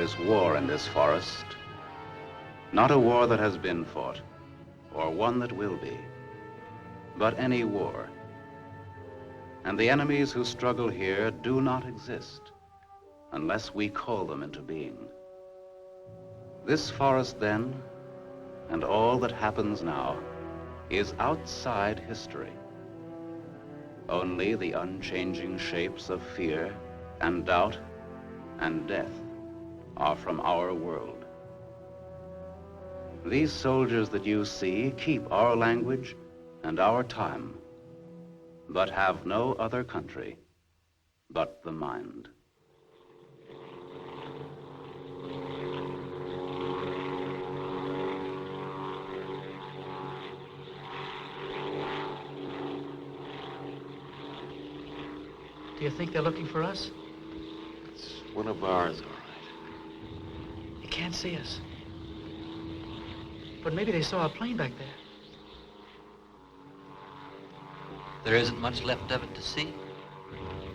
is war in this forest. Not a war that has been fought, or one that will be, but any war. And the enemies who struggle here do not exist unless we call them into being. This forest then, and all that happens now, is outside history. Only the unchanging shapes of fear and doubt and death are from our world. These soldiers that you see keep our language and our time, but have no other country but the mind. Do you think they're looking for us? It's one of ours, all right. They can't see us. But maybe they saw a plane back there. There isn't much left of it to see,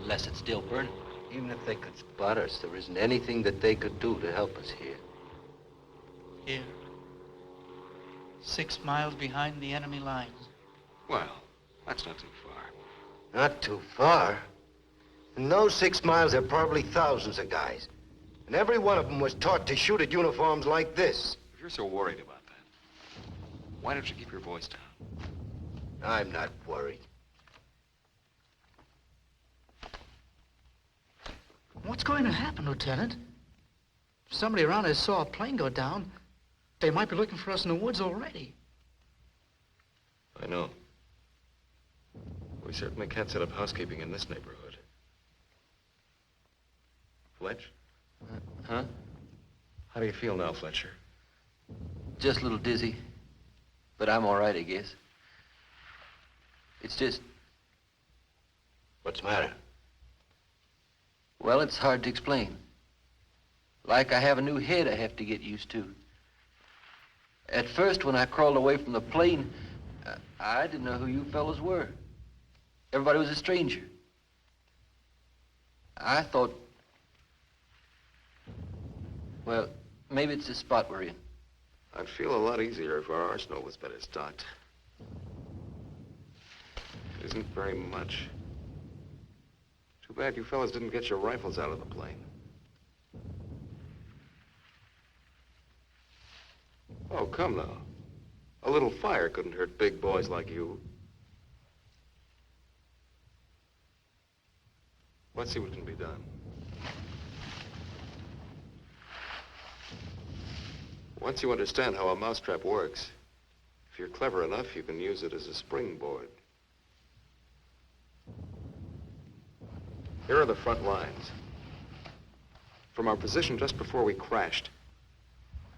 unless it's still burning. Even if they could spot us, there isn't anything that they could do to help us here. Here. 6 miles behind the enemy lines. Well, that's not too far. Not too far. In those 6 miles, there are probably thousands of guys. And every one of them was taught to shoot at uniforms like this. If you're so worried about that, why don't you keep your voice down? I'm not worried. What's going to happen, Lieutenant? If somebody around us saw a plane go down, they might be looking for us in the woods already. I know. We certainly can't set up housekeeping in this neighborhood. Fletch? Huh? How do you feel now, Fletcher? Just a little dizzy, but I'm all right, I guess. It's just, What's the matter? well, it's hard to explain. Like I have a new head I have to get used to. At first, when I crawled away from the plane, I didn't know who you fellows were. Everybody was a stranger. I thought, well, maybe it's the spot we're in. I'd feel a lot easier if our arsenal was better stocked. It isn't very much. Too bad you fellas didn't get your rifles out of the plane. Oh, come now. A little fire couldn't hurt big boys like you. Let's see what can be done. Once you understand how a mousetrap works, if you're clever enough, you can use it as a springboard. Here are the front lines. From our position just before we crashed,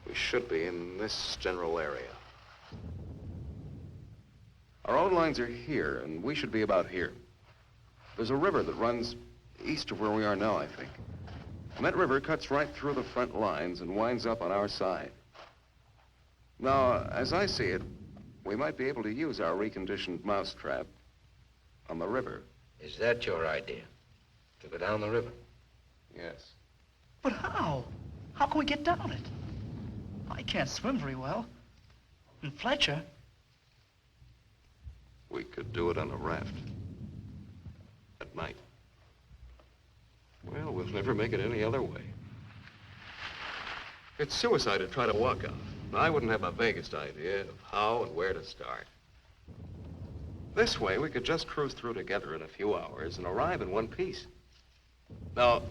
we should be in this general area. Our own lines are here, and we should be about here. There's a river that runs east of where we are now, I think. And that river cuts right through the front lines and winds up on our side. Now, as I see it, we might be able to use our reconditioned mousetrap on the river. Is that your idea? To go down the river? Yes. But how? How can we get down it? I can't swim very well. And Fletcher? We could do it on a raft. At night. Well, we'll never make it any other way. It's suicide to try to walk out. I wouldn't have the vaguest idea of how and where to start. This way, we could just cruise through together in a few hours and arrive in one piece. Now,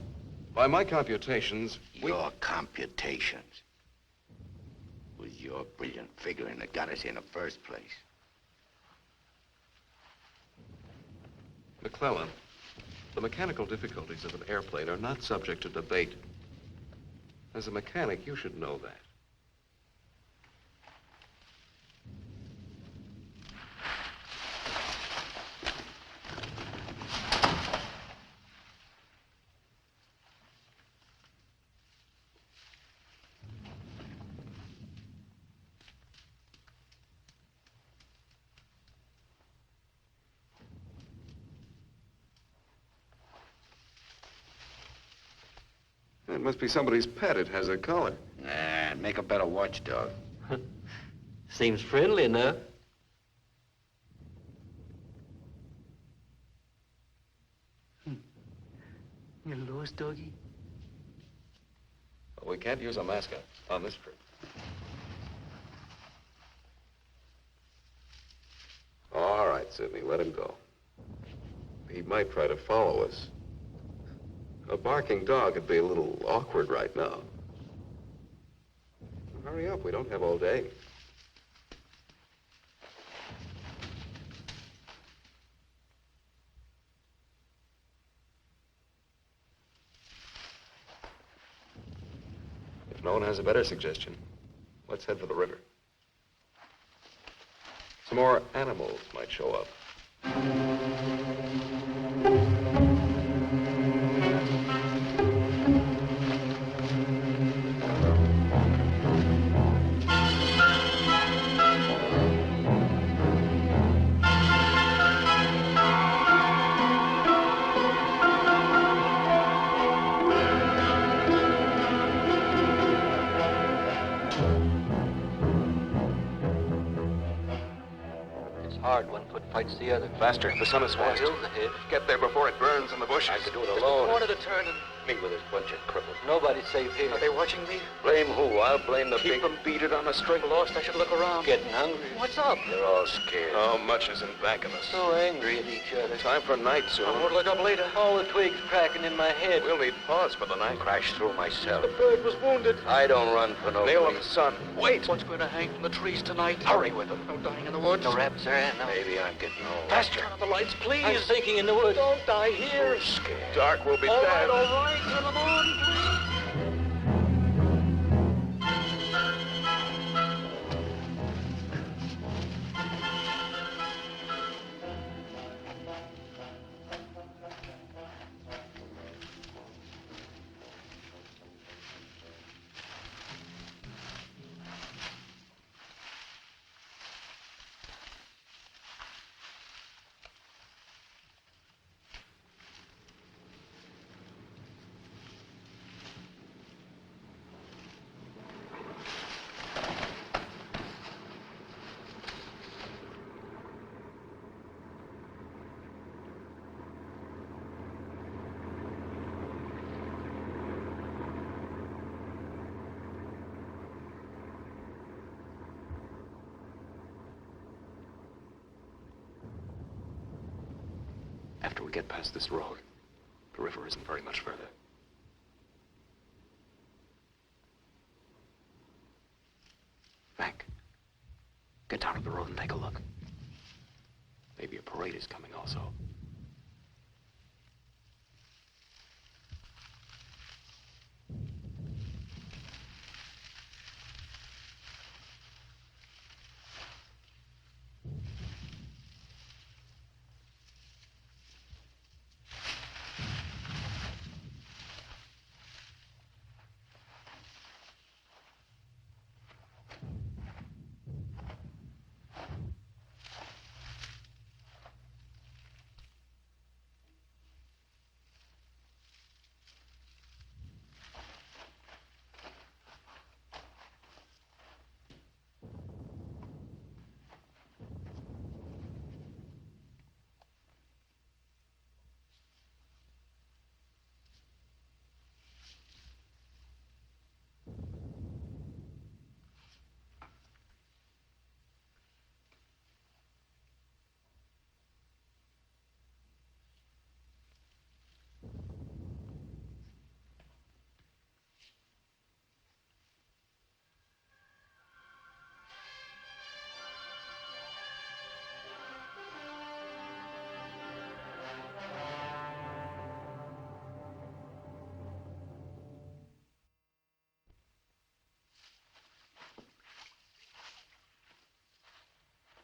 by my computations, Your computations. It was your brilliant figuring that got us here in the first place. McClellan, the mechanical difficulties of an airplane are not subject to debate. As a mechanic, you should know that. It must be somebody's pet. It has a collar. Nah, make a better watchdog. Seems friendly enough. You lost, doggy? Well, we can't use a mascot on this trip. All right, Sidney, let him go. He might try to follow us. A barking dog would be a little awkward right now. Hurry up, we don't have all day. If no one has a better suggestion, let's head for the river. Some more animals might show up. Hard, one foot fights the other. Faster, the sun is west. Hill's ahead. Get there before it burns in the bushes. I could do it alone. Corner to turn and Me with this bunch of cripples. nobody's safe here. Are they watching me? Blame who? I'll blame the Keep big... them beat it on a string. Lost, I should look around. Getting hungry. What's up? They're all scared. How much is in back of us? So angry at each other. Time for night soon. I'll look up later. All the twigs cracking in my head. We'll need pause for the night. Crash through myself. The bird was wounded. I don't run for no Nail of the reason. sun. Wait! What's going to hang from the trees tonight? Hurry with them. No dying in the woods. No rap, sir. No. Maybe I'm getting old. Faster. Turn on the lights, please. I'm sinking in the woods. Don't die here. I'm scared. Dark will be All dead. right. Turn them on, please. After we get past this road, the river isn't very much further. Frank, get down to the road and take a look. Maybe a parade is coming also.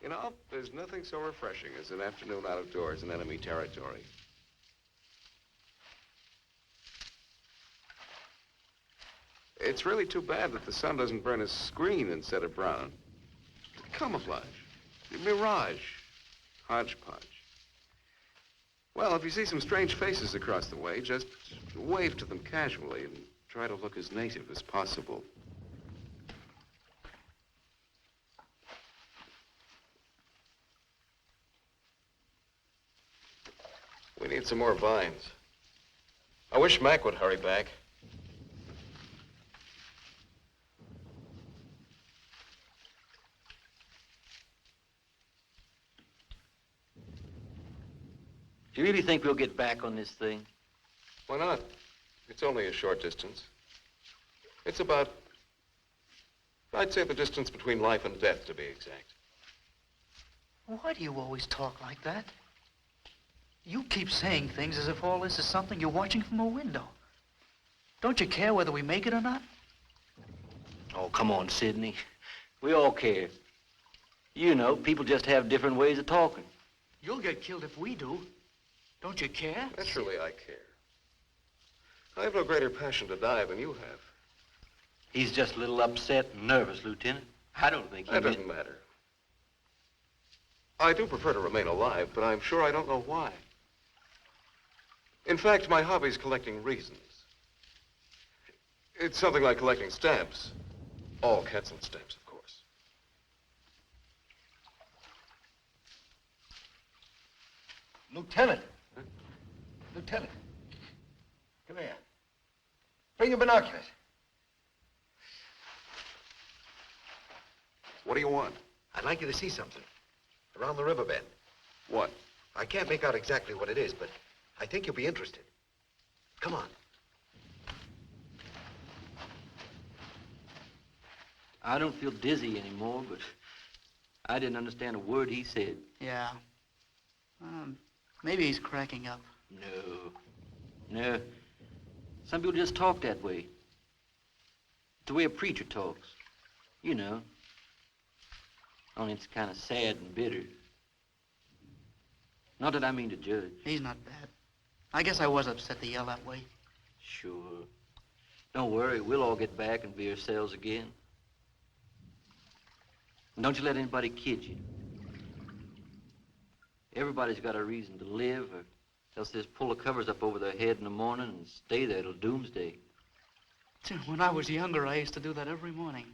You know, there's nothing so refreshing as an afternoon out of doors in enemy territory. It's really too bad that the sun doesn't burn his screen instead of brown. Camouflage, mirage, hodgepodge. Well, if you see some strange faces across the way, just wave to them casually and try to look as native as possible. We need some more vines. I wish Mac would hurry back. Do you really think we'll get back on this thing? Why not? It's only a short distance. It's about, I'd say the distance between life and death, to be exact. Why do you always talk like that? You keep saying things as if all this is something you're watching from a window. Don't you care whether we make it or not? Oh, come on, Sidney. We all care. You know, people just have different ways of talking. You'll get killed if we do. Don't you care? Naturally, I care. I have no greater passion to die than you have. He's just a little upset and nervous, Lieutenant. I don't think he That doesn't matter. I do prefer to remain alive, but I'm sure I don't know why. In fact, my hobby's collecting reasons. It's something like collecting stamps. All Quetzal stamps, of course. Lieutenant. Huh? Lieutenant. Come here. Bring your binoculars. What do you want? I'd like you to see something. Around the riverbed. What? I can't make out exactly what it is, but I think you'll be interested. Come on. I don't feel dizzy anymore, but I didn't understand a word he said. Yeah. Maybe he's cracking up. No. Some people just talk that way. It's the way a preacher talks. You know. Only it's kind of sad and bitter. Not that I mean to judge. He's not bad. I guess I was upset to yell that way. Sure. Don't worry, we'll all get back and be ourselves again. And don't you let anybody kid you. Everybody's got a reason to live, or else they just pull the covers up over their head in the morning and stay there till doomsday. When I was younger, I used to do that every morning.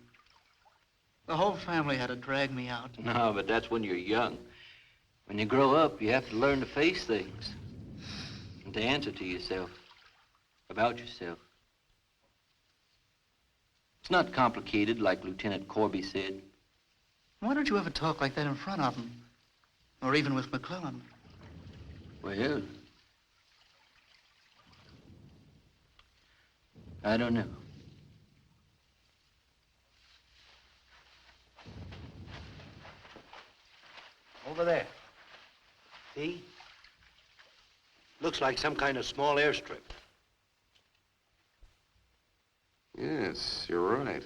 The whole family had to drag me out. No, but that's when you're young. When you grow up, you have to learn to face things. And to answer to yourself. About yourself. It's not complicated, like Lieutenant Corby said. Why don't you ever talk like that in front of him? Or even with McClellan? Well, I don't know. Over there. See? Looks like some kind of small airstrip. Yes, you're right.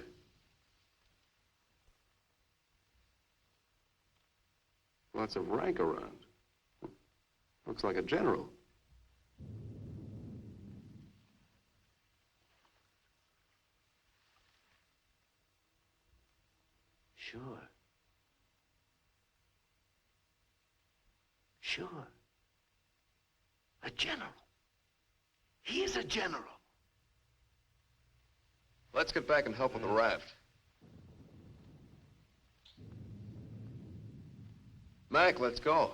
Lots of rank around. Looks like a general. Sure. Sure. A general. He is a general. Let's get back and help with the raft. Mac, let's go.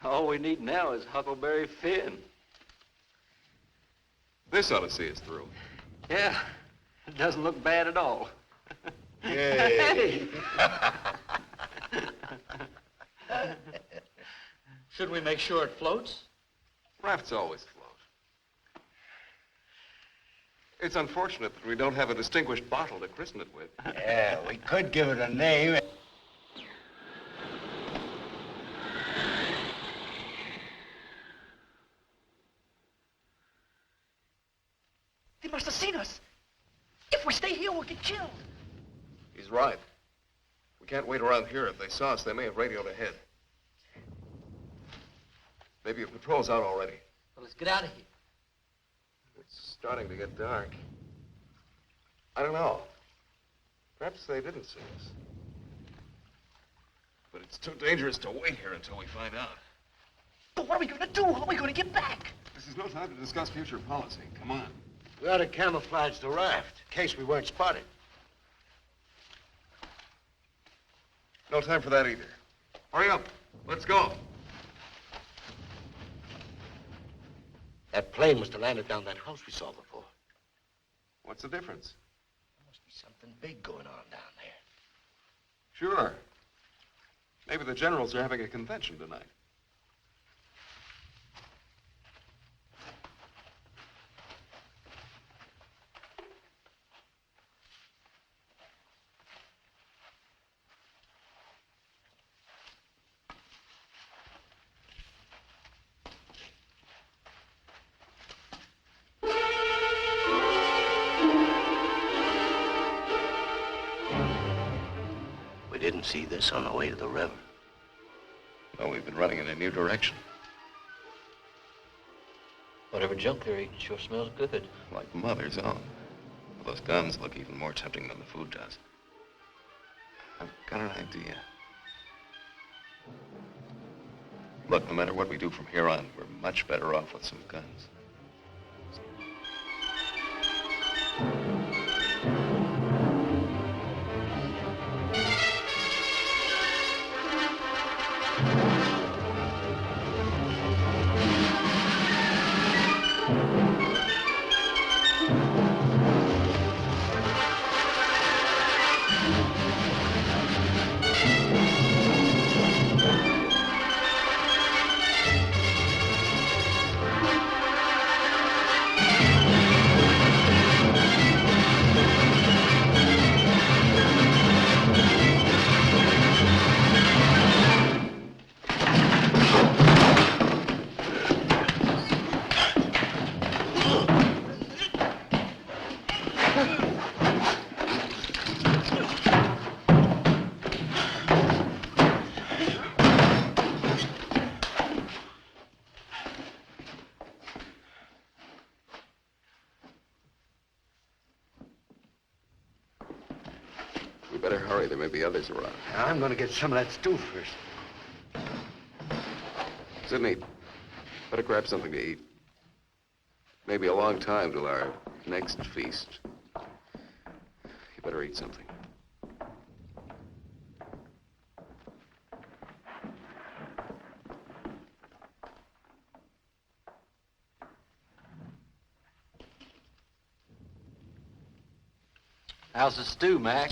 All we need now is Huckleberry Finn. This ought to see us through. Yeah, it doesn't look bad at all. Yay! Should we make sure it floats? Rafts always float. It's unfortunate that we don't have a distinguished bottle to christen it with. Yeah, we could give it a name. They must have seen us. If we stay here, we'll get killed. He's right. We can't wait around here. If they saw us, they may have radioed ahead. Maybe a patrol's out already. Well, let's get out of here. It's starting to get dark. I don't know. Perhaps they didn't see us. But it's too dangerous to wait here until we find out. But what are we going to do? How are we going to get back? This is no time to discuss future policy. Come on. We ought to camouflage the raft, in case we weren't spotted. No time for that either. Hurry up. Let's go. That plane must have landed down that house we saw before. What's the difference? There must be something big going on down there. Sure. Maybe the generals are having a convention tonight. We didn't see this on the way to the river. No, we've been running in a new direction. Whatever junk they're eating sure smells good. Like Mother's own. Those guns look even more tempting than the food does. I've got an idea. Look, no matter what we do from here on, we're much better off with some guns. We better hurry. There may be others around. I'm gonna get some of that stew first. Sidney, better grab something to eat. Maybe a long time till our next feast. You better eat something. How's the stew, Mac?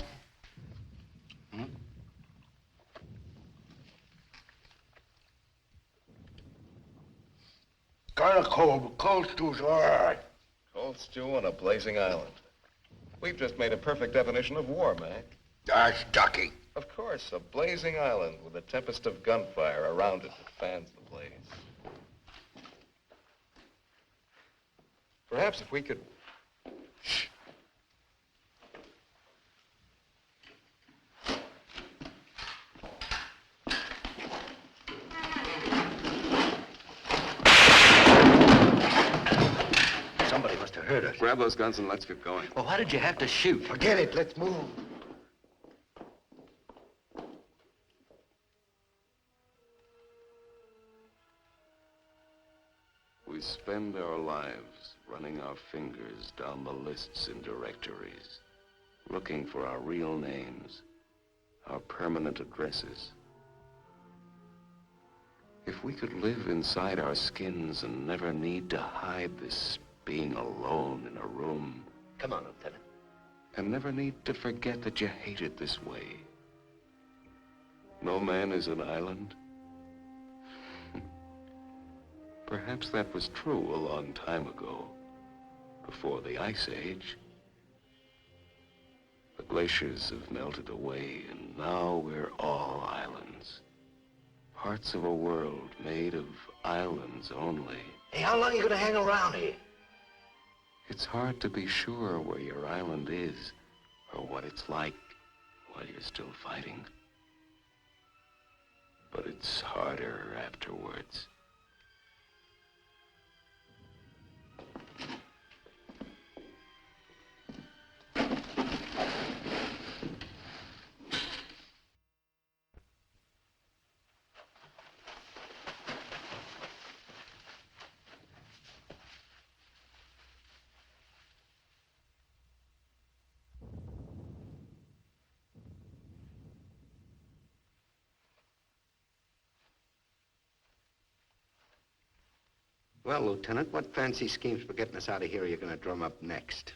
Kind of cold, but cold stew's all right. Cold stew on a blazing island. We've just made a perfect definition of war, Mac. That's ducky. Of course, a blazing island with a tempest of gunfire around it that fans the blaze. Perhaps if we could... Shh. Somebody must have heard us. Grab those guns and let's get going. Well, why did you have to shoot? Forget it. Let's move. We spend our lives running our fingers down the lists in directories, looking for our real names, our permanent addresses. If we could live inside our skins and never need to hide this being alone in a room, Come on, Lieutenant. and never need to forget that you hate it this way. No man is an island. Perhaps that was true a long time ago, before the Ice Age. The glaciers have melted away, and now we're all islands. Parts of a world made of islands only. Hey, how long are you gonna hang around here? It's hard to be sure where your island is, or what it's like while you're still fighting. But it's harder afterwards. Well, Lieutenant, what fancy schemes for getting us out of here are you going to drum up next?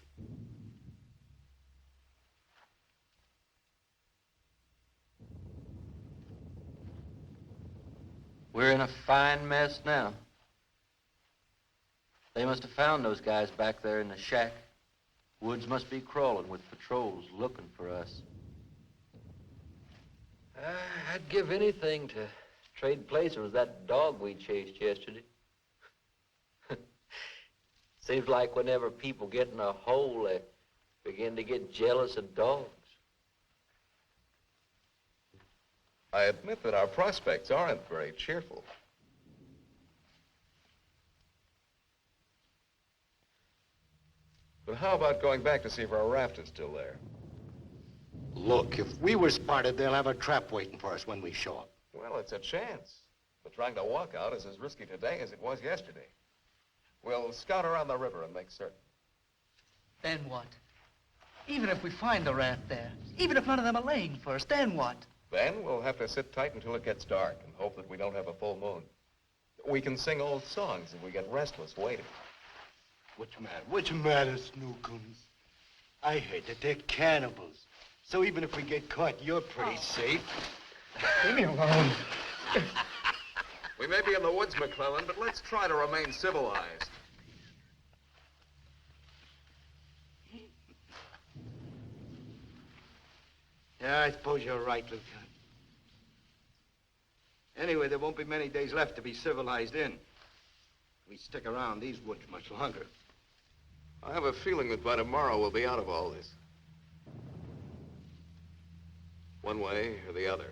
We're in a fine mess now. They must have found those guys back there in the shack. Woods must be crawling with patrols looking for us. I'd give anything to trade places with that dog we chased yesterday. Seems like whenever people get in a hole, they begin to get jealous of dogs. I admit that our prospects aren't very cheerful. But how about going back to see if our raft is still there? Look, if we were spotted, they'll have a trap waiting for us when we show up. Well, it's a chance. But trying to walk out is as risky today as it was yesterday. We'll scout around the river and make certain. Then what? Even if we find the raft there, even if none of them are laying for us, then what? Then we'll have to sit tight until it gets dark and hope that we don't have a full moon. We can sing old songs if we get restless waiting. What's the matter? What's the matter, Snookums? I heard that they're cannibals. So even if we get caught, you're pretty safe. Leave me alone. We may be in the woods, McClellan, but let's try to remain civilized. Yeah, I suppose you're right, Lieutenant. Anyway, there won't be many days left to be civilized in. We stick around these woods much longer. I have a feeling that by tomorrow we'll be out of all this. One way or the other.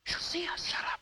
She'll see us. Shut up.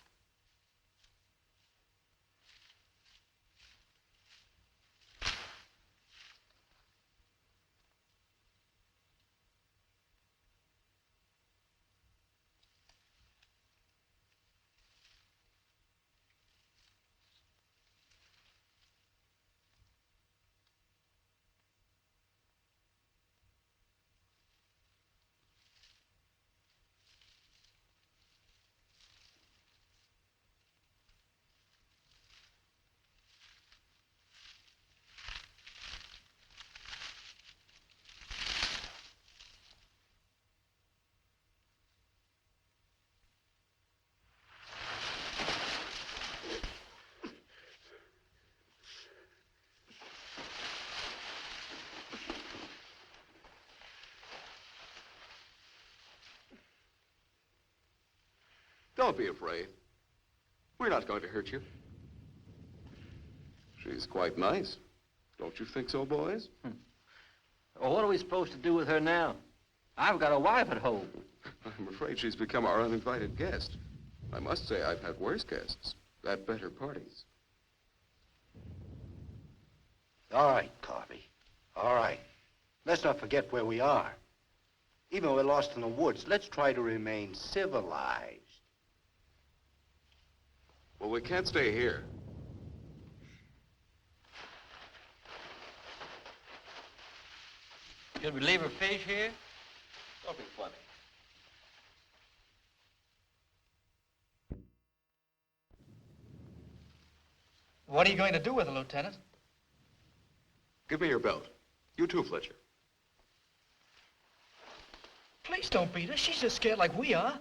Don't be afraid. We're not going to hurt you. She's quite nice. Don't you think so, boys? Well, what are we supposed to do with her now? I've got a wife at home. I'm afraid she's become our uninvited guest. I must say I've had worse guests at better parties. All right, Carvey. All right. Let's not forget where we are. Even though we're lost in the woods, let's try to remain civilized. Well, we can't stay here. Should we leave her fish here? Don't be funny. What are you going to do with her, Lieutenant? Give me your belt. You too, Fletcher. Please. Please don't beat her. She's just scared like we are.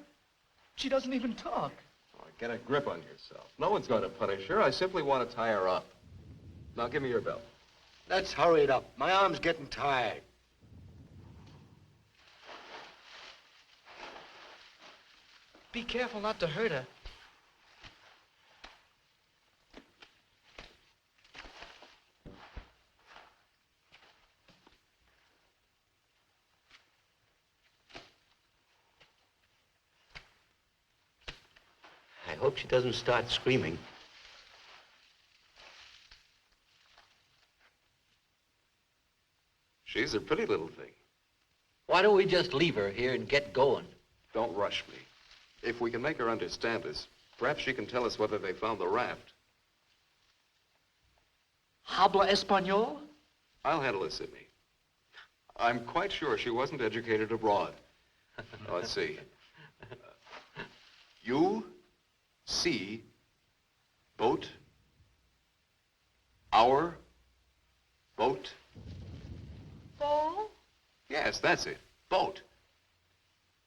She doesn't even talk. Oh, get a grip on yourself. No one's going to punish her. I simply want to tie her up. Now, give me your belt. Let's hurry it up. My arm's getting tired. Be careful not to hurt her. I hope she doesn't start screaming. She's a pretty little thing. Why don't we just leave her here and get going? Don't rush me. If we can make her understand us, perhaps she can tell us whether they found the raft. Habla Espanol? I'll handle it, Sidney. I'm quite sure she wasn't educated abroad. Now, let's see. You see boat, our boat. Ball? Yes, that's it. Boat.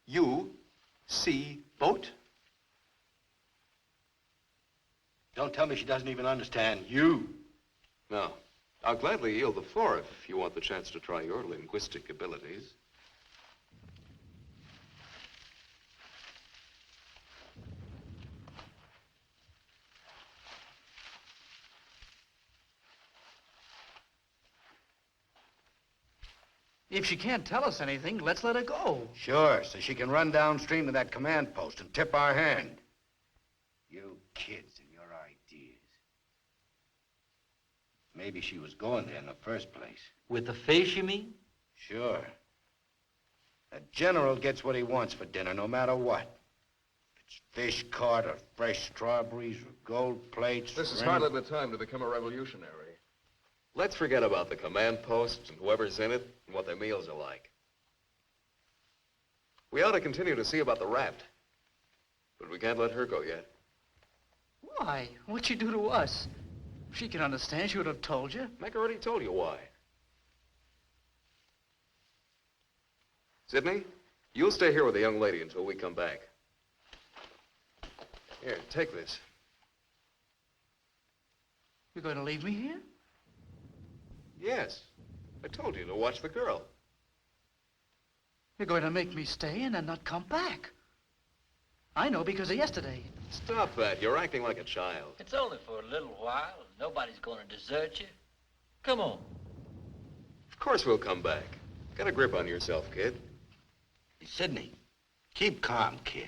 You see boat. Don't tell me she doesn't even understand you. No. I'll gladly yield the floor if you want the chance to try your linguistic abilities. If she can't tell us anything, let's let her go. Sure, so she can run downstream to that command post and tip our hand. You kids and your ideas. Maybe she was going there in the first place. With the fish, you mean? Sure. A general gets what he wants for dinner, no matter what. If it's fish caught or fresh strawberries or gold plates. This is or any- hardly the time to become a revolutionary. Let's forget about the command post and whoever's in it and what their meals are like. We ought to continue to see about the raft. But we can't let her go yet. Why? What'd she do to us? If she can understand, she would have told you. Mac already told you why. Sidney, you'll stay here with the young lady until we come back. Here, take this. You're going to leave me here? Yes. I told you to watch the girl. You're going to make me stay and then not come back. I know because of yesterday. Stop that. You're acting like a child. It's only for a little while. Nobody's going to desert you. Come on. Of course we'll come back. Get a grip on yourself, kid. Hey, Sidney, keep calm, kid.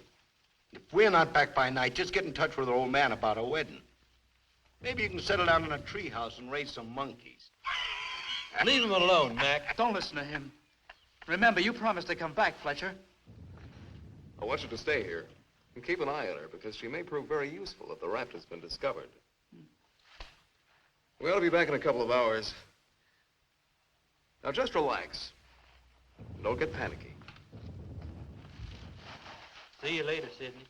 If we're not back by night, just get in touch with our old man about our wedding. Maybe you can settle down in a treehouse and raise some monkeys. Leave him alone, Mac. Don't listen to him. Remember, you promised to come back, Fletcher. I want you to stay here and keep an eye on her because she may prove very useful if the raft has been discovered. We ought to be back in a couple of hours. Now just relax. Don't get panicky. See you later, Sidney.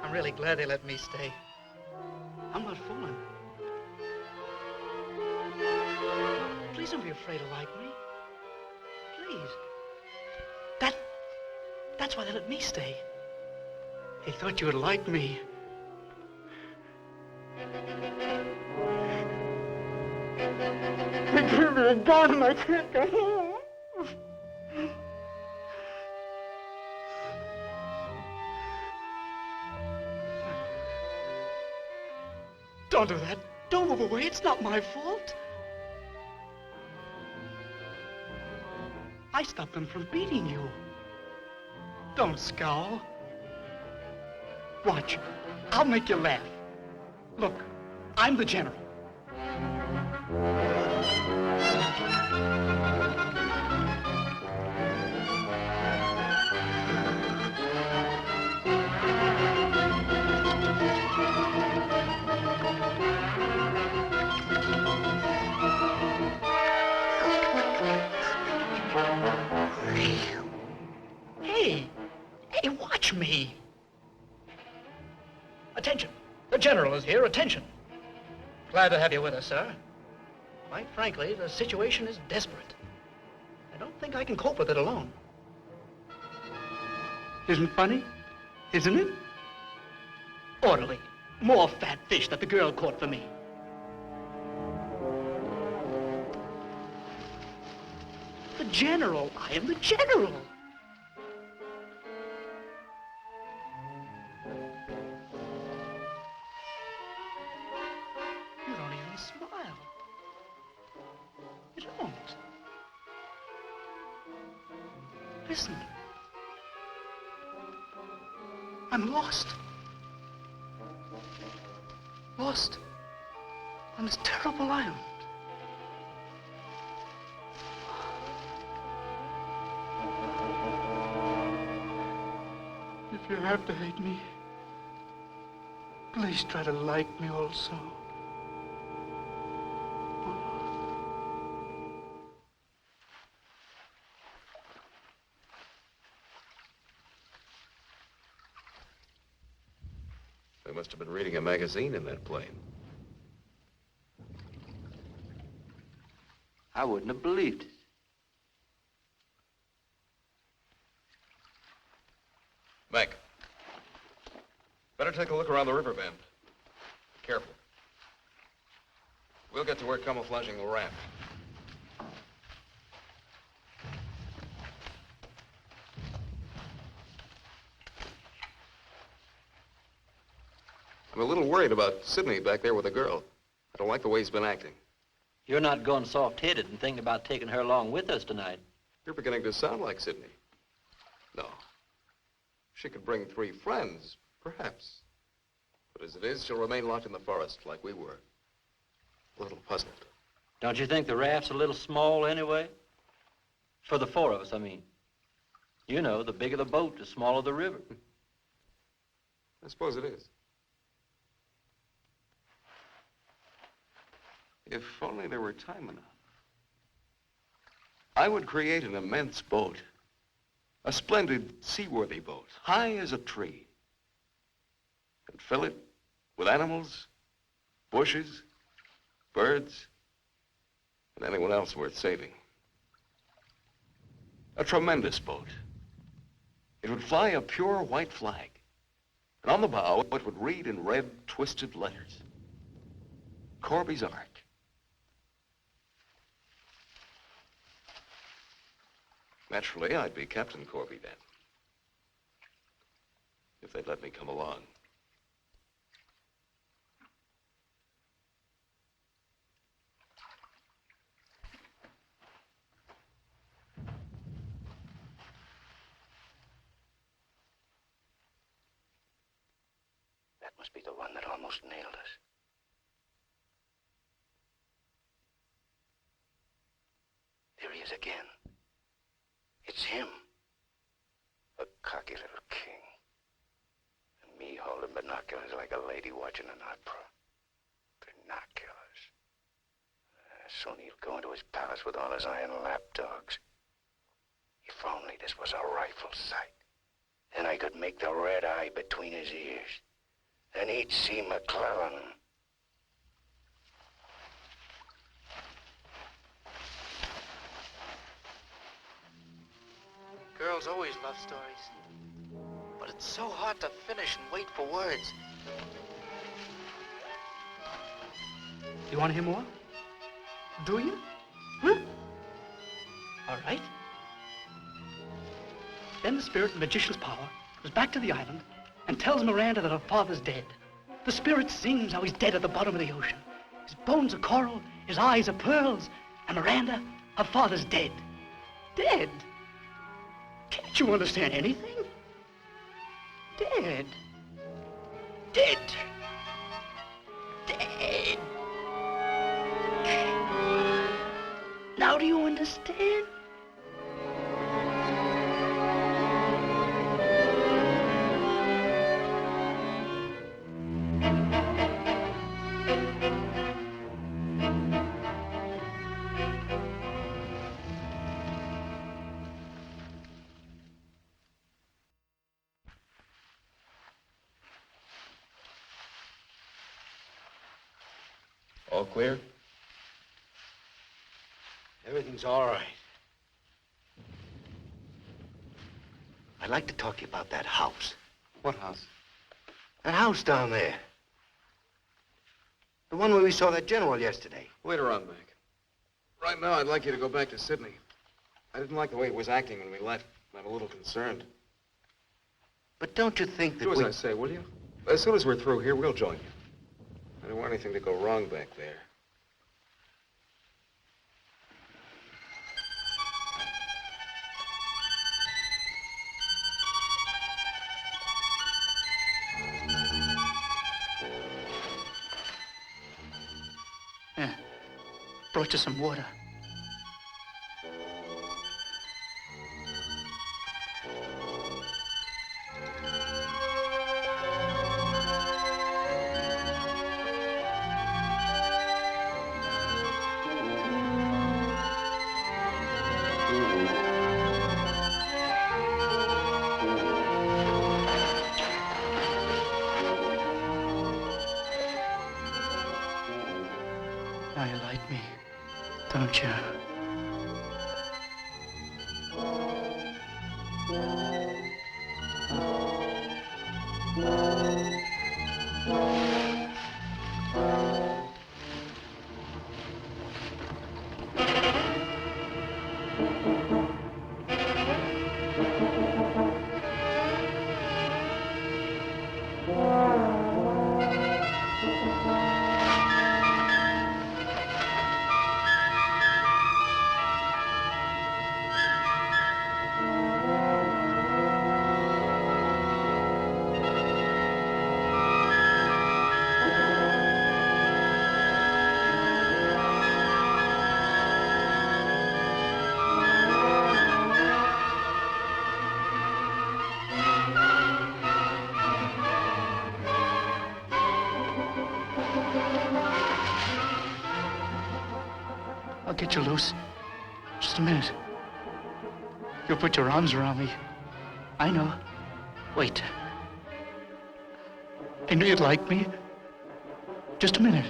I'm really glad they let me stay. I'm not fooling. Please don't be afraid to like me. Please. That's why they let me stay. They thought you would like me. They gave me a gun and I can't go home. Don't do that. Don't move away. It's not my fault. I stopped them from beating you. Don't scowl. Watch. I'll make you laugh. Look, I'm the general. officers here, attention. Glad to have you with us, sir. Quite frankly, the situation is desperate. I don't think I can cope with it alone. Isn't funny? Isn't it? Orderly, more fat fish that the girl caught for me. The general. I am the general. You don't even smile. You don't. Listen. I'm lost. Lost on this terrible island. If you have to hate me, please try to like me also. They must have been reading a magazine in that plane. I wouldn't have believed it. Mac, better take a look around the river bend. Careful. We'll get to work camouflaging the raft. I'm a little worried about Sidney back there with the girl. I don't like the way he's been acting. You're not going soft-headed and thinking about taking her along with us tonight. You're beginning to sound like Sidney. No. She could bring 3 friends, perhaps. But as it is, she'll remain locked in the forest like we were. A little puzzled. Don't you think the raft's a little small anyway? For the 4 of us, I mean. You know, the bigger the boat, the smaller the river. I suppose it is. If only there were time enough, I would create an immense boat. A splendid, seaworthy boat, high as a tree. And fill it with animals, bushes, birds, and anyone else worth saving. A tremendous boat. It would fly a pure white flag. And on the bow, it would read in red, twisted letters, Corby's Ark. Naturally, I'd be Captain Corby then. If they'd let me come along. That must be the one that almost nailed us. There he is again. It's him. A cocky little king. And me holding binoculars like a lady watching an opera. Binoculars. Soon he'll go into his palace with all his iron lapdogs. If only this was a rifle sight. Then I could make the red eye between his ears. Then he'd see McClellan. Girls always love stories. But it's so hard to finish and wait for words. You want to hear more? Do you? Huh? All right. Then the spirit of the magician's power goes back to the island and tells Miranda that her father's dead. The spirit sings how he's dead at the bottom of the ocean. His bones are coral, his eyes are pearls, and Miranda, her father's dead. Dead? Can't you understand anything? Dead. Dead. Dead. Now do you understand? All clear? Everything's all right. I'd like to talk to you about that house. What house? That house down there. The one where we saw that general yesterday. Later on, Mac. Right now, I'd like you to go back to Sydney. I didn't like the way it was acting when we left. I'm a little concerned. But don't you think that Do as I say, will you? As soon as we're through here, we'll join you. I don't want anything to go wrong back there. Yeah. Brought you some water. Now you like me, don't you? I'll get you loose. Just a minute. You'll put your arms around me. I know. Wait. I knew you'd like me. Just a minute.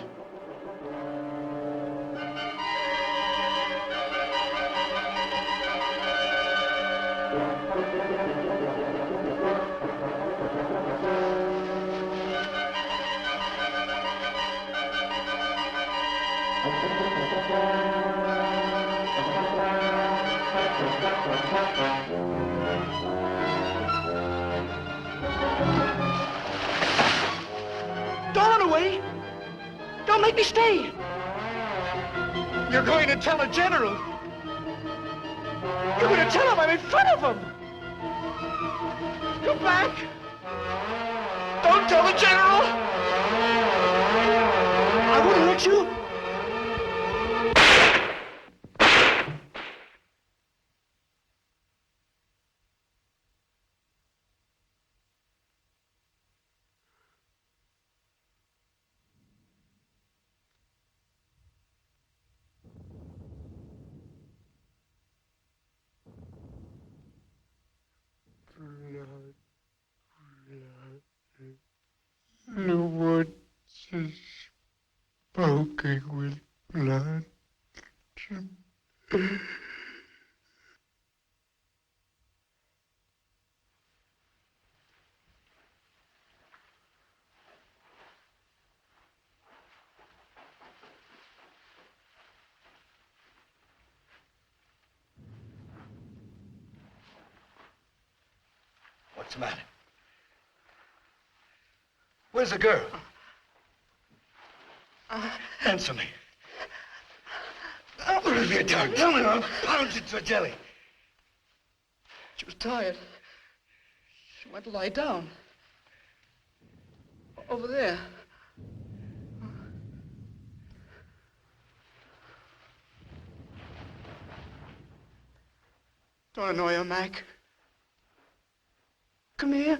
Don't run away! Don't make me stay! You're going to tell the general! You're going to tell him I'm in front of him! Come back! Don't tell the general! I wouldn't let you! The woods is smoking with blood. What's the matter? Where's the girl? Answer me. What have you done? Tell me, or I'll pound you to a jelly. She was tired. She went to lie down. Over there. Don't annoy her, Mac. Come here.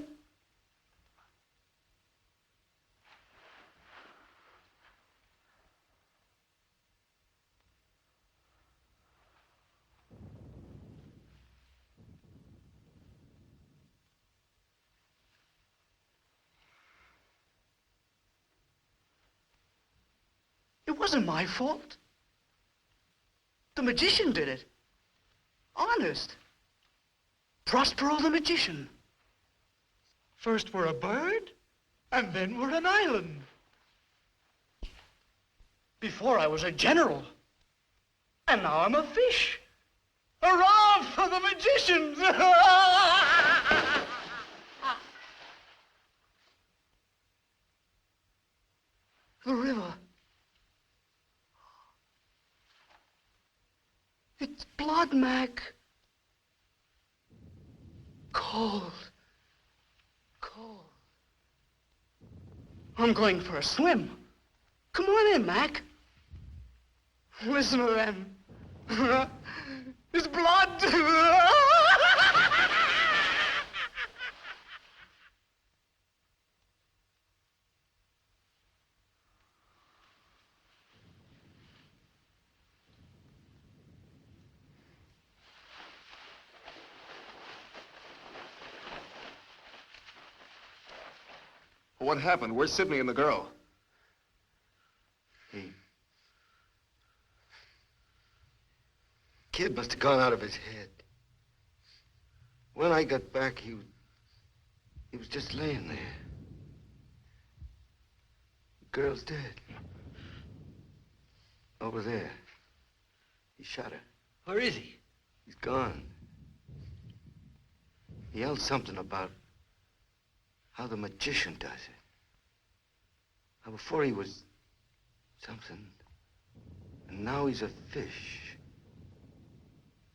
It wasn't my fault. The magician did it. Honest. Prospero the magician. First we're a bird, and then we're an island. Before I was a general. And now I'm a fish. Hurrah for the magicians! The river. It's blood, Mac. Cold. Cold. I'm going for a swim. Come on in, Mac. Listen to them. It's blood. What happened? Where's Sidney and the girl? Kid must have gone out of his head. When I got back, he was just laying there. The girl's dead. Over there. He shot her. Where is he? He's gone. He yelled something about how the magician does it. How before he was something, and now he's a fish.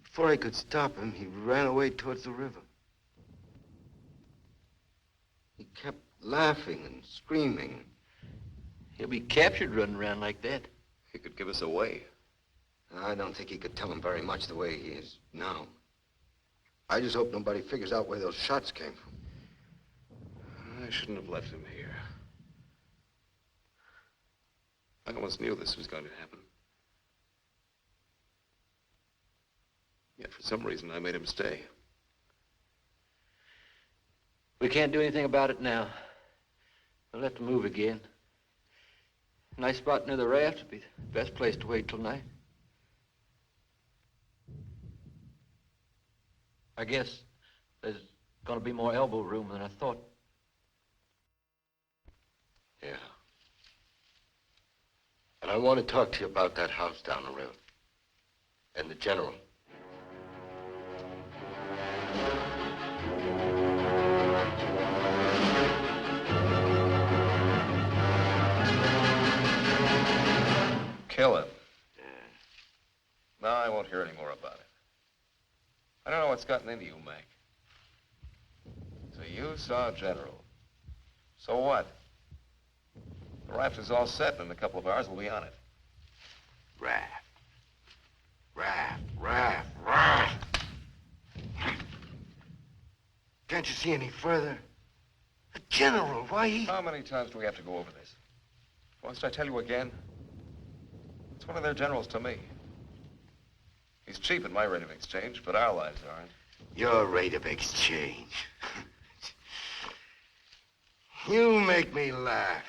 Before I could stop him, he ran away towards the river. He kept laughing and screaming. He'll be captured running around like that. He could give us away. I don't think he could tell him very much the way he is now. I just hope nobody figures out where those shots came from. I shouldn't have left him here. I almost knew this was going to happen. Yet for some reason, I made him stay. We can't do anything about it now. We'll have to move again. A nice spot near the raft would be the best place to wait till night. I guess there's gonna be more elbow room than I thought. Yeah. And I want to talk to you about that house down the road. And the general. Kill him. Yeah. No, I won't hear any more about it. I don't know what's gotten into you, Mac. So you saw General. So what? The raft is all set, and in a couple of hours we'll be on it. Raft. Raft, raft, raft. Can't you see any further? The general, why he... How many times do we have to go over this? Must I tell you again? It's one of their generals to me. He's cheap at my rate of exchange, but our lives aren't. Your rate of exchange. You make me laugh.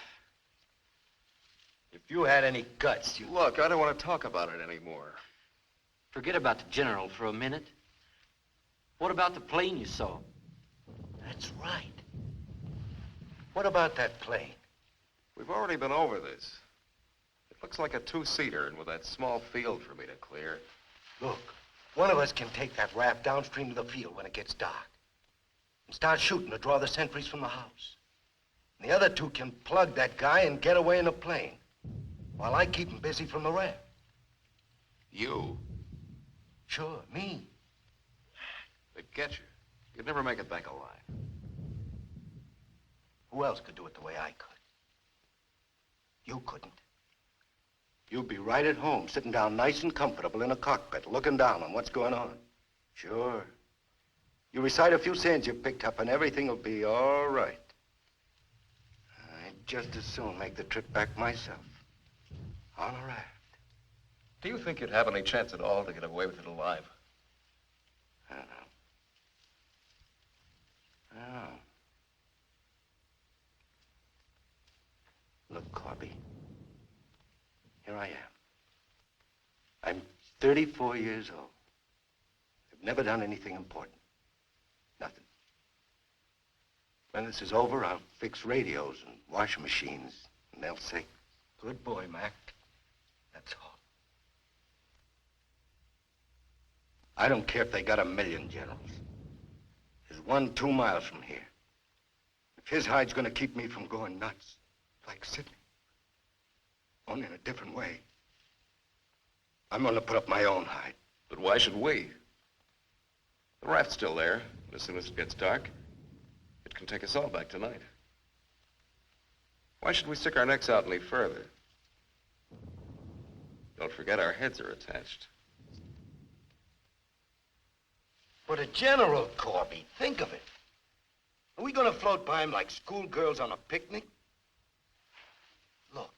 If you had any guts, you... Look, I don't want to talk about it anymore. Forget about the general for a minute. What about the plane you saw? That's right. What about that plane? We've already been over this. It looks like a two-seater, and with that small field for me to clear. Look, one of us can take that raft downstream to the field when it gets dark and start shooting to draw the sentries from the house. And the other two can plug that guy and get away in a plane while I keep him busy from the raft. You? Sure, me. They'd get you. You'd never make it back alive. Who else could do it the way I could? You couldn't. You'd be right at home, sitting down nice and comfortable in a cockpit, looking down on what's going on. Sure. You recite a few sayings you picked up, and everything will be all right. I'd just as soon make the trip back myself. On a raft. Do you think you'd have any chance at all to get away with it alive? I don't know. I don't know. Look, Corby. Here I am. I'm 34 years old. I've never done anything important. Nothing. When this is over, I'll fix radios and washing machines, and they'll say, "Good boy, Mac." That's all. I don't care if they got 1,000,000 generals. There's one 2 miles from here. If his hide's gonna keep me from going nuts, like Sidney, only in a different way, I'm gonna put up my own hide. But why should we? The raft's still there, and as soon as it gets dark, it can take us all back tonight. Why should we stick our necks out any further? Don't forget our heads are attached. But a general, Corby, think of it. Are we gonna float by him like schoolgirls on a picnic? Look,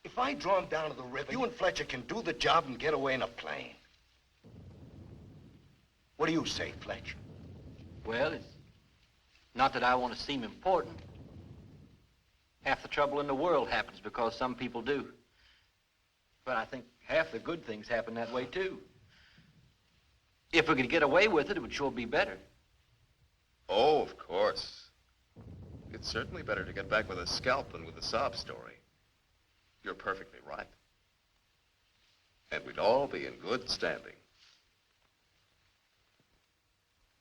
if I draw him down to the river, you and Fletcher can do the job and get away in a plane. What do you say, Fletcher? Well, it's not that I want to seem important. Half the trouble in the world happens because some people do. But I think half the good things happen that way, too. If we could get away with it, it would sure be better. Oh, of course. It's certainly better to get back with a scalp than with a sob story. You're perfectly right. And we'd all be in good standing.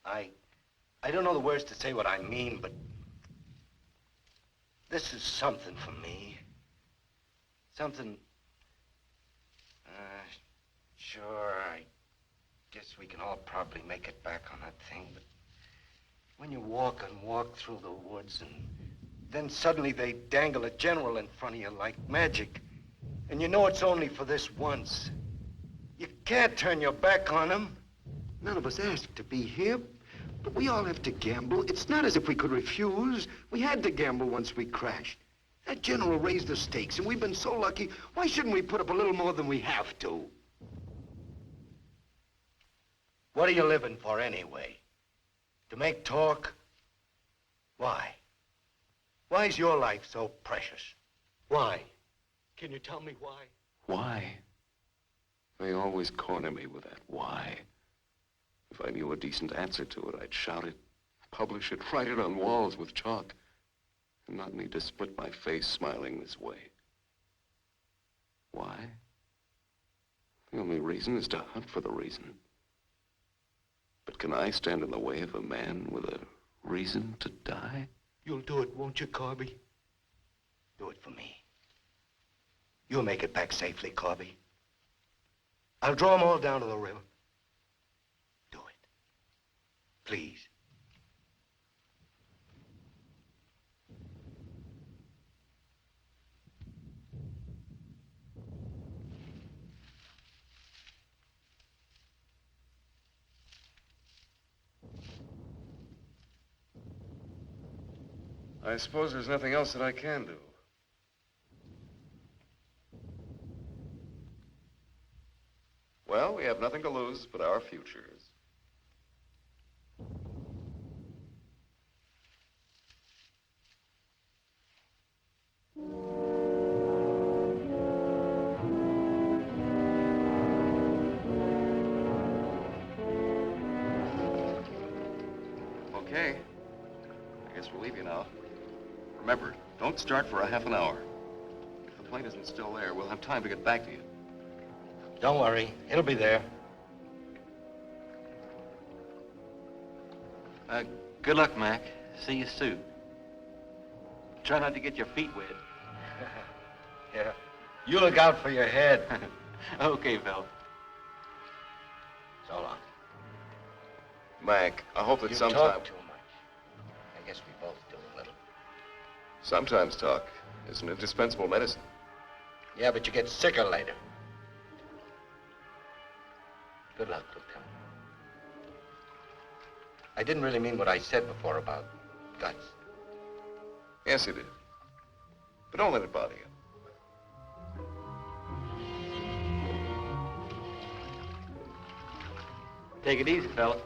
I don't know the words to say what I mean, but this is something for me. Something, sure, I guess we can all probably make it back on that thing, but when you walk and walk through the woods and then suddenly they dangle a general in front of you like magic, and you know it's only for this once. You can't turn your back on him. None of us asked to be here, but we all have to gamble. It's not as if we could refuse. We had to gamble once we crashed. That general raised the stakes, and we've been so lucky. Why shouldn't we put up a little more than we have to? What are you living for anyway? To make talk? Why? Why is your life so precious? Why? Can you tell me why? Why? They always corner me with that why. If I knew a decent answer to it, I'd shout it, publish it, write it on walls with chalk, and not need to split my face smiling this way. Why? The only reason is to hunt for the reason. But can I stand in the way of a man with a reason to die? You'll do it, won't you, Corby? Do it for me. You'll make it back safely, Corby. I'll draw them all down to the river. Do it. Please. I suppose there's nothing else that I can do. Well, we have nothing to lose but our futures. Okay. I guess we'll leave you now. Remember, don't start for a half an hour. If the plane isn't still there, we'll have time to get back to you. Don't worry. It'll be there. Good luck, Mac. See you soon. Try not to get your feet wet. Yeah. You look out for your head. Okay, fella. So long. Mac, I hope that You sometime... talk too much. I guess we both do a little. Sometimes talk is an indispensable medicine. Yeah, but you get sicker later. Good luck, Lieutenant. I didn't really mean what I said before about guts. Yes, you did. But don't let it bother you. Take it easy, fella.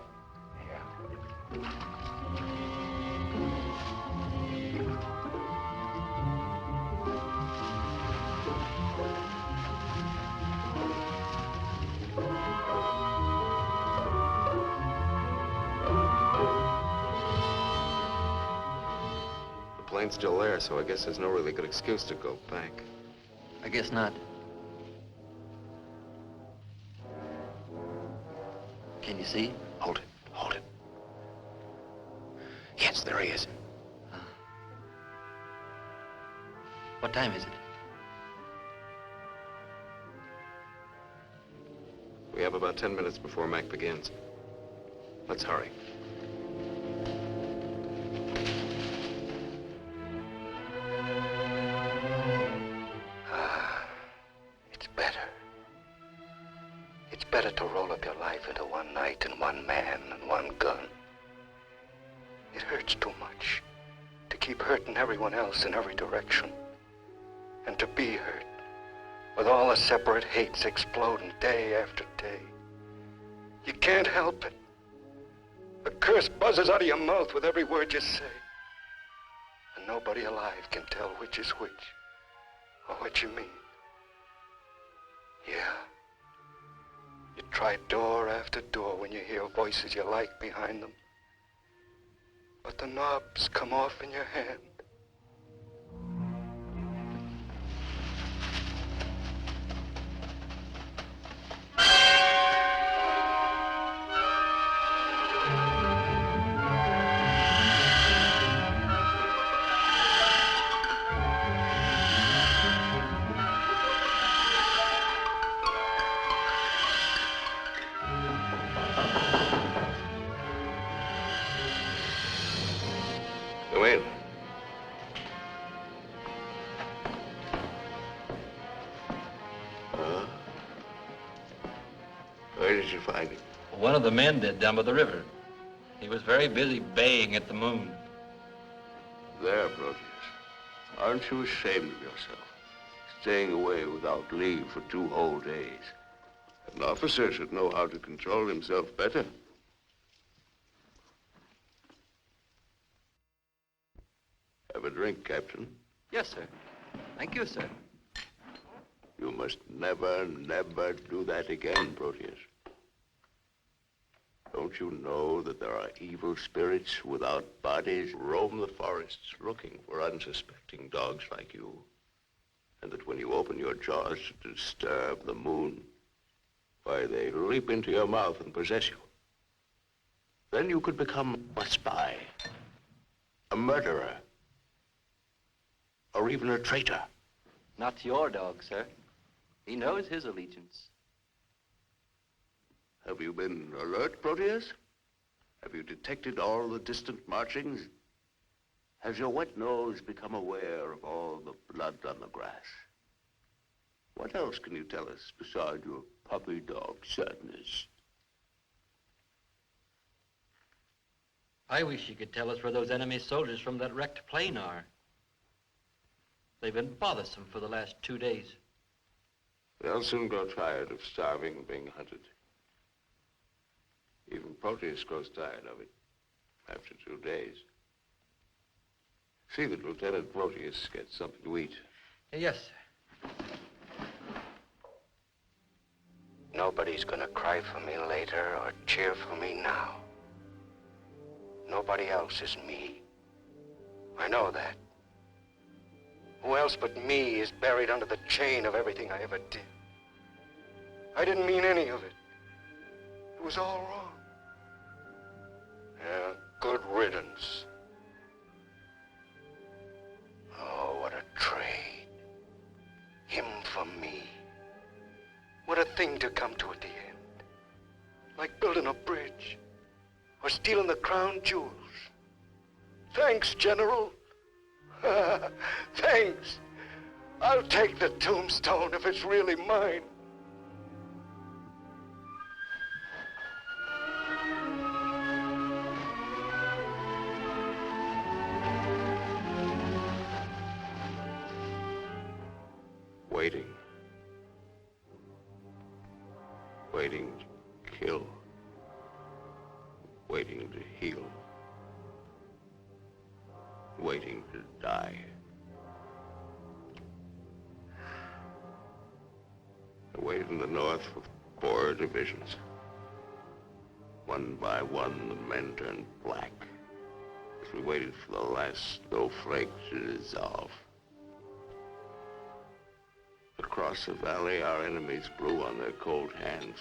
Yeah. plane's still there, so I guess there's no really good excuse to go back. I guess not. Can you see? Hold it, hold it. Yes, there he is. What time is it? We have about 10 minutes before Mac begins. Let's hurry. It's better. It's better to roll up your life into one night and one man and one gun. It hurts too much to keep hurting everyone else in every direction. And to be hurt, with all the separate hates exploding day after day. You can't help it. The curse buzzes out of your mouth with every word you say. And nobody alive can tell which is which, or what you mean. Yeah. You try door after door when you hear voices you like behind them. But the knobs come off in your hand. Go in. Where did you find him? One of the men did down by the river. He was very busy baying at the moon. There, Proteus. Aren't you ashamed of yourself? Staying away without leave for 2 whole days. An officer should know how to control himself better. Have a drink, Captain. Yes, sir. Thank you, sir. You must never, never do that again, Proteus. Don't you know that there are evil spirits without bodies who roam the forests looking for unsuspecting dogs like you? And that when you open your jaws to disturb the moon, why, they leap into your mouth and possess you. Then you could become a spy, a murderer, or even a traitor. Not to your dog, sir. He knows his allegiance. Have you been alert, Proteus? Have you detected all the distant marchings? Has your wet nose become aware of all the blood on the grass? What else can you tell us besides your puppy dog sadness? I wish you could tell us where those enemy soldiers from that wrecked plane are. They've been bothersome for the last 2 days. They'll soon grow tired of starving and being hunted. Even Proteus grows tired of it after 2 days. See that Lieutenant Proteus gets something to eat. Yes, sir. Nobody's gonna cry for me later or cheer for me now. Nobody else is me. I know that. Who else but me is buried under the chain of everything I ever did? I didn't mean any of it. It was all wrong. Yeah, good riddance. Oh, what a trade. Him for me. What a thing to come to at the end. Like building a bridge. Or stealing the crown jewels. Thanks, General. Thanks. I'll take the tombstone if it's really mine. Waiting. Waiting to kill. Waiting to heal. Waiting to die. I waited in the north for 4 divisions. One by one, the men turned black. as we waited for the last snowflake to dissolve. Across the valley, our enemies blew on their cold hands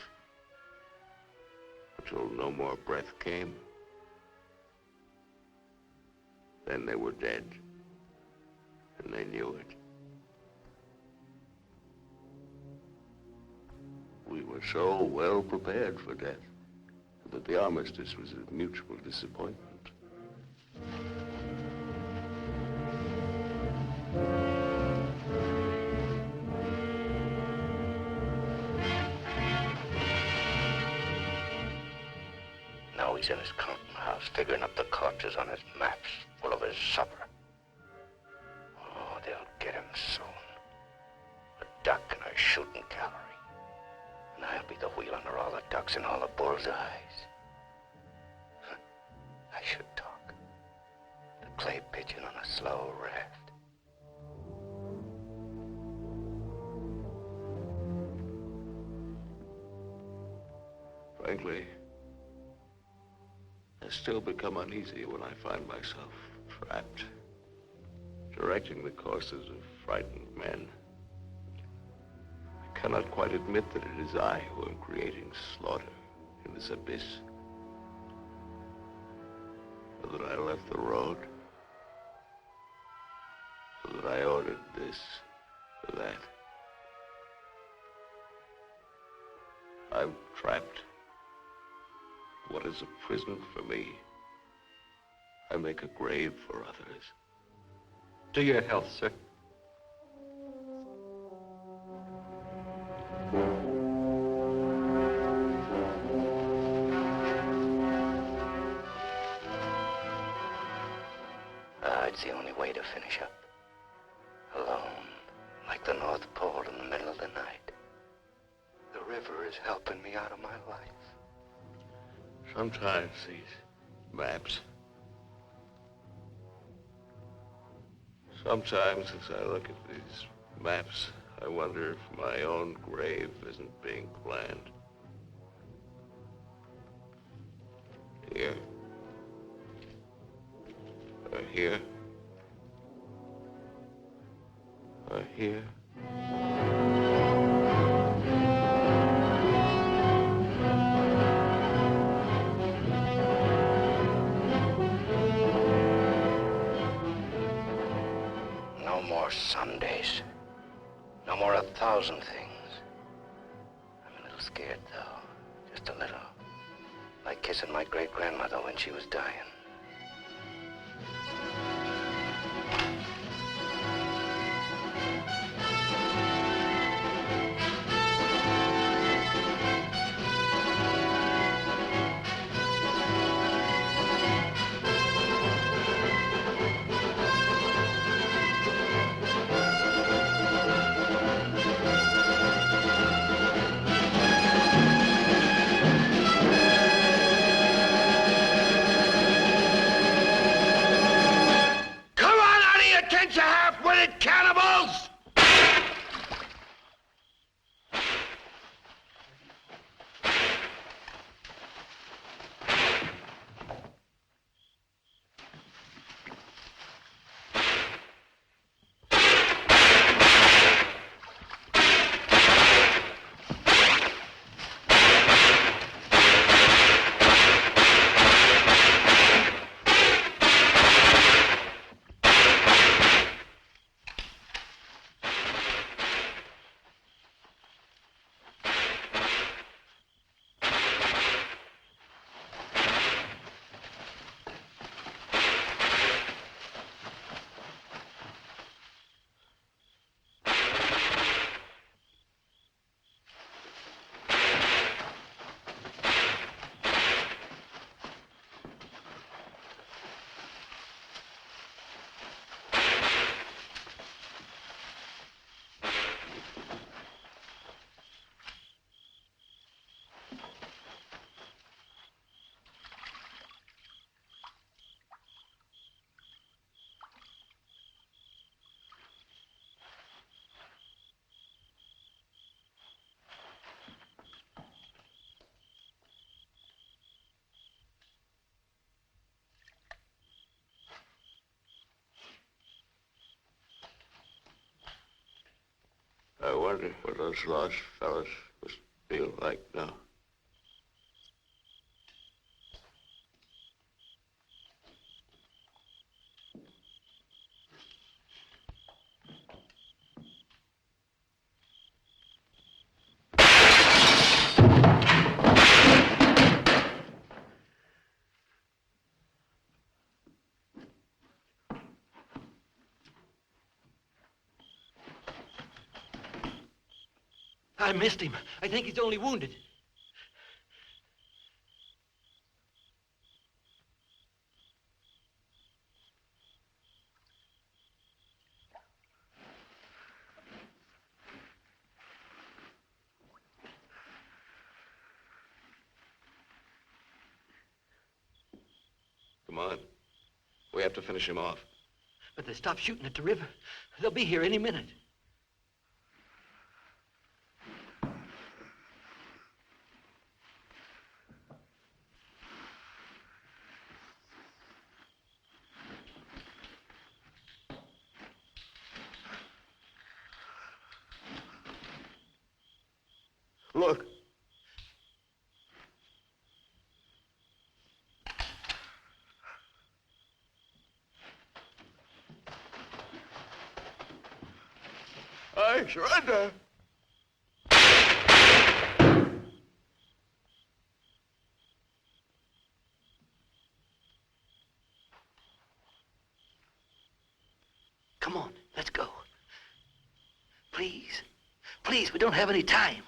until no more breath came. Then they were dead, and they knew it. We were so well prepared for death that the armistice was a mutual disappointment. Now he's in his counting house, figuring up the corpses on his maps, full of his supper. Oh, they'll get him soon. A duck in a shooting gallery. And I'll be the wheel under all the ducks and all the bull's eyes. I should talk. The clay pigeon on a slow raft. Frankly, I still become uneasy when I find myself trapped, directing the courses of frightened men. I cannot quite admit that it is I who am creating slaughter in this abyss, or that I left the road, or that I ordered this or that. I'm trapped. What is a prison for me, I make a grave for others. To your health, sir. It's the only way to finish up. Alone, like the North Pole in the middle of the night. The river is helping me out of my life. Sometimes these maps, sometimes as I look at these maps, I wonder if my own grave isn't being planned. Here. Or here. Or here. No more Sundays. No more 1,000 things. I'm a little scared, though. Just a little. Like kissing my great-grandmother when she was dying. wonder what those lost fellas must feel like now. I missed him. I think he's only wounded. Come on. We have to finish him off. But they stopped shooting at the river. They'll be here any minute. Look. I surrender. Come on, let's go. Please. Please, we don't have any time.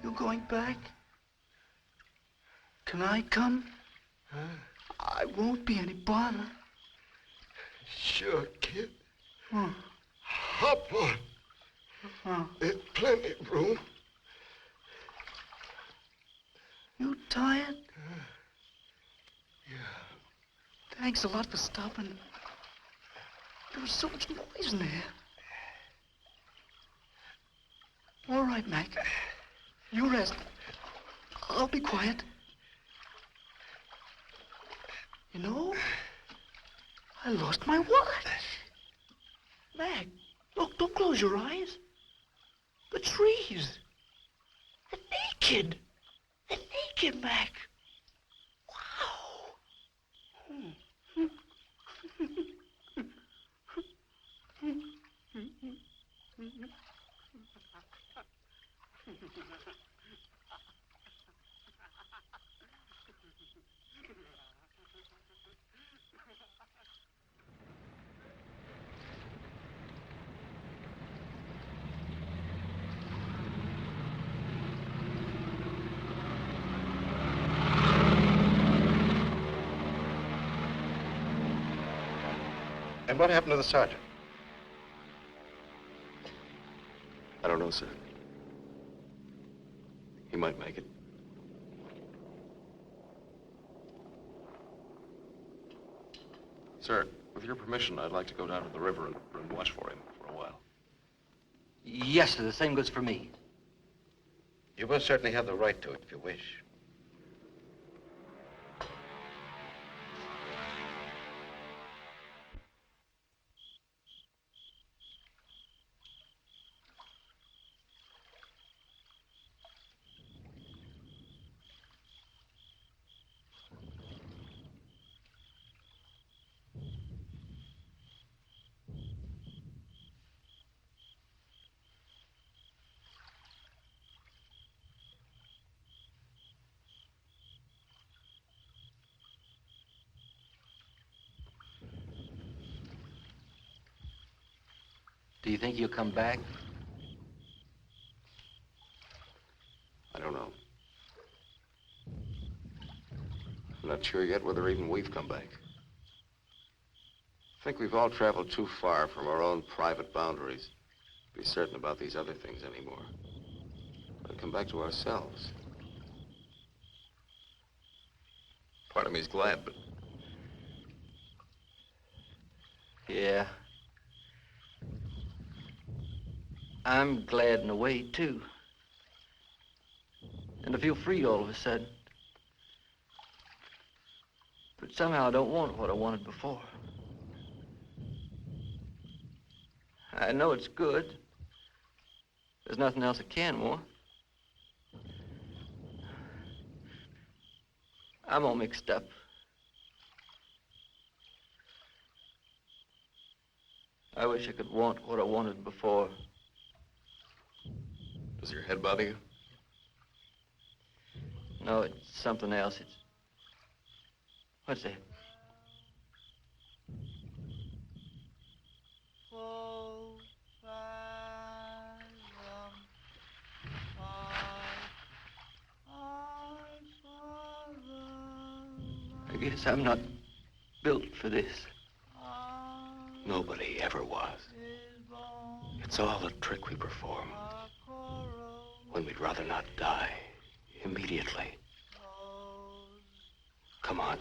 You going back? Can I come? I won't be any bother. Sure, kid. Huh. Hop on. Huh. There's plenty of room. You tired? Yeah. Thanks a lot for stopping. There was so much noise in there. All right, Mac. You rest. I'll be quiet. You know, I lost my watch. Mac, look, don't close your eyes. The trees. They're naked. They're naked, Mac. Wow. And what happened to the sergeant? I don't know, sir. He might make it. Sir, with your permission, I'd like to go down to the river and watch for him for a while. Yes, sir, the same goes for me. You most certainly have the right to it if you wish. Do you think he'll come back? I don't know. I'm not sure yet whether even we've come back. I think we've all traveled too far from our own private boundaries to be certain about these other things anymore. We'll come back to ourselves. Part of me's glad, but... Yeah. I'm glad in a way, too. And I feel free all of a sudden. But somehow I don't want what I wanted before. I know it's good. There's nothing else I can want. I'm all mixed up. I wish I could want what I wanted before. Does your head bother you? No, it's something else. It's... What's that? I guess I'm not built for this. Nobody ever was. It's all a trick we perform when we'd rather not die immediately. Come on.